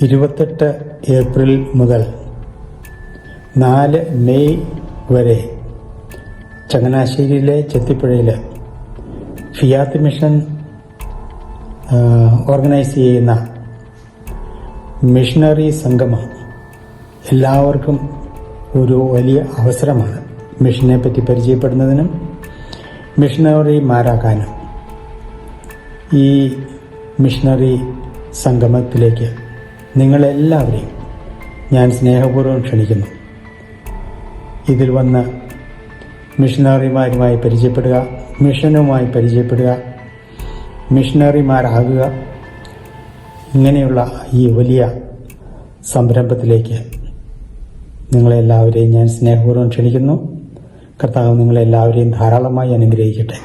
28 April മുതൽ 4 May വരെ ചങ്ങനാശ്ശേരിയിലെ ചെത്തിപ്പുഴയിൽ Fiat mission organise ചെയ്യുന്ന മിഷണറി സംഗമം എല്ലാവർക്കും ഒരു വലിയ അവസരമാണ്. മിഷനെ പറ്റി പരിചയപ്പെടുന്നതിനും മിഷണറിമാരാകാനും ഈ മിഷണറി സംഗമത്തിലേക്ക് നിങ്ങളെല്ലാവരെയും ഞാൻ സ്നേഹപൂർവ്വം ക്ഷണിക്കുന്നു. ഇതിൽ വന്ന് മിഷണറിമാരുമായി പരിചയപ്പെടുക, മിഷനുമായി പരിചയപ്പെടുക, മിഷണറിമാരാകുക. ഇങ്ങനെയുള്ള ഈ വലിയ സംരംഭത്തിലേക്ക് നിങ്ങളെല്ലാവരെയും ഞാൻ സ്നേഹപൂർവ്വം ക്ഷണിക്കുന്നു. കർത്താവ് നിങ്ങളെല്ലാവരെയും ധാരാളമായി അനുഗ്രഹിക്കട്ടെ.